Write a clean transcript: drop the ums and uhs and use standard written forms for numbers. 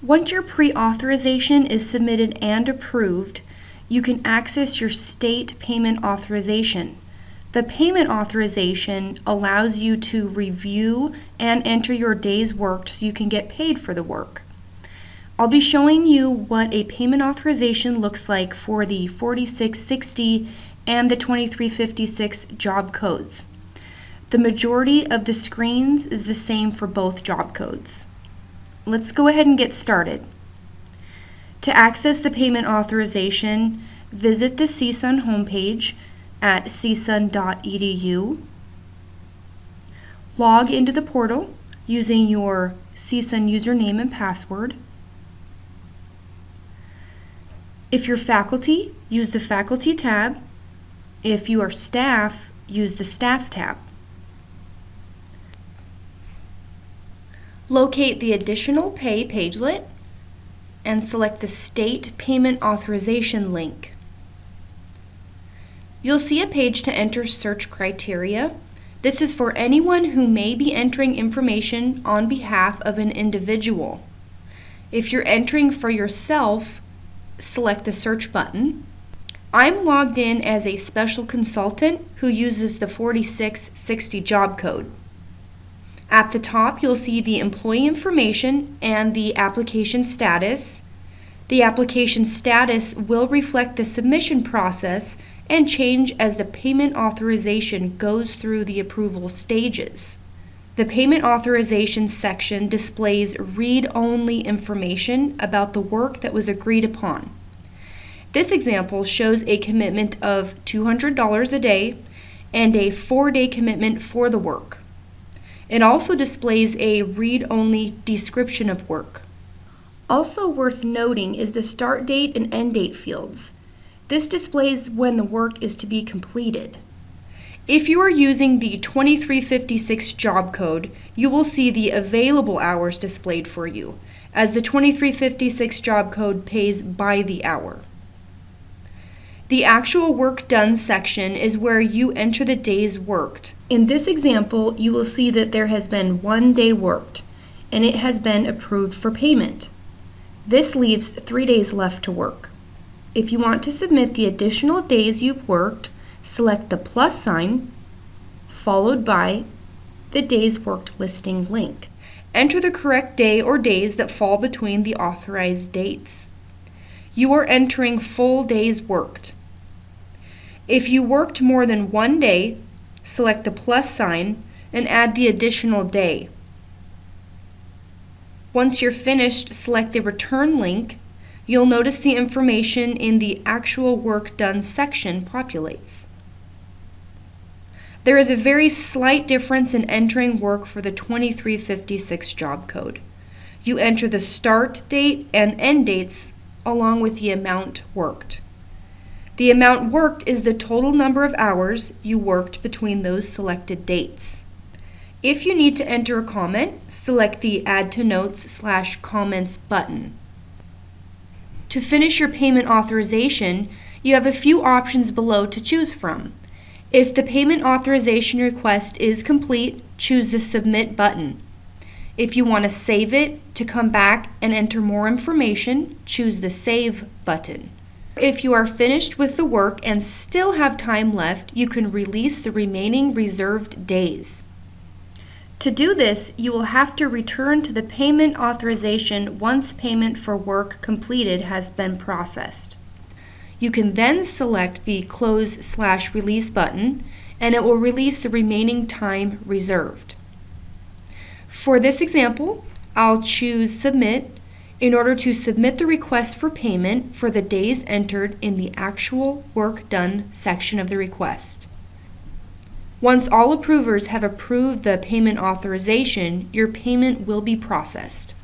Once your pre-authorization is submitted and approved, you can access your state payment authorization. The payment authorization allows you to review and enter your days worked so you can get paid for the work. I'll be showing you what a payment authorization looks like for the 4660 and the 2356 job codes. The majority of the screens is the same for both job codes. Let's go ahead and get started. To access the payment authorization, visit the CSUN homepage at csun.edu. Log into the portal using your CSUN username and password. If you're faculty, use the Faculty tab. If you are staff, use the Staff tab. Locate the Additional Pay pagelet and select the State Payment Authorization link. You'll see a page to enter search criteria. This is for anyone who may be entering information on behalf of an individual. If you're entering for yourself, select the search button. I'm logged in as a special consultant who uses the 4660 job code. At the top, you'll see the employee information and the application status. The application status will reflect the submission process and change as the payment authorization goes through the approval stages. The payment authorization section displays read-only information about the work that was agreed upon. This example shows a commitment of $200 a day and a 4-day commitment for the work. It also displays a read-only description of work. Also worth noting is the start date and end date fields. This displays when the work is to be completed. If you are using the 2356 job code, you will see the available hours displayed for you, as the 2356 job code pays by the hour. The actual work done section is where you enter the days worked. In this example, you will see that there has been 1 day worked, and it has been approved for payment. This leaves 3 days left to work. If you want to submit the additional days you've worked, select the plus sign, followed by the days worked listing link. Enter the correct day or days that fall between the authorized dates. You are entering full days worked. If you worked more than 1 day, select the plus sign and add the additional day. Once you're finished, select the return link. You'll notice the information in the actual work done section populates. There is a very slight difference in entering work for the 2356 job code. You enter the start date and end dates along with the amount worked. The amount worked is the total number of hours you worked between those selected dates. If you need to enter a comment, select the Add to Notes/Comments button. To finish your payment authorization, you have a few options below to choose from. If the payment authorization request is complete, choose the Submit button. If you want to save it to come back and enter more information, choose the Save button. If you are finished with the work and still have time left, you can release the remaining reserved days. To do this, you will have to return to the payment authorization once payment for work completed has been processed. You can then select the Close/Release button, and it will release the remaining time reserved. For this example, I'll choose Submit in order to submit the request for payment for the days entered in the actual work done section of the request. Once all approvers have approved the payment authorization, your payment will be processed.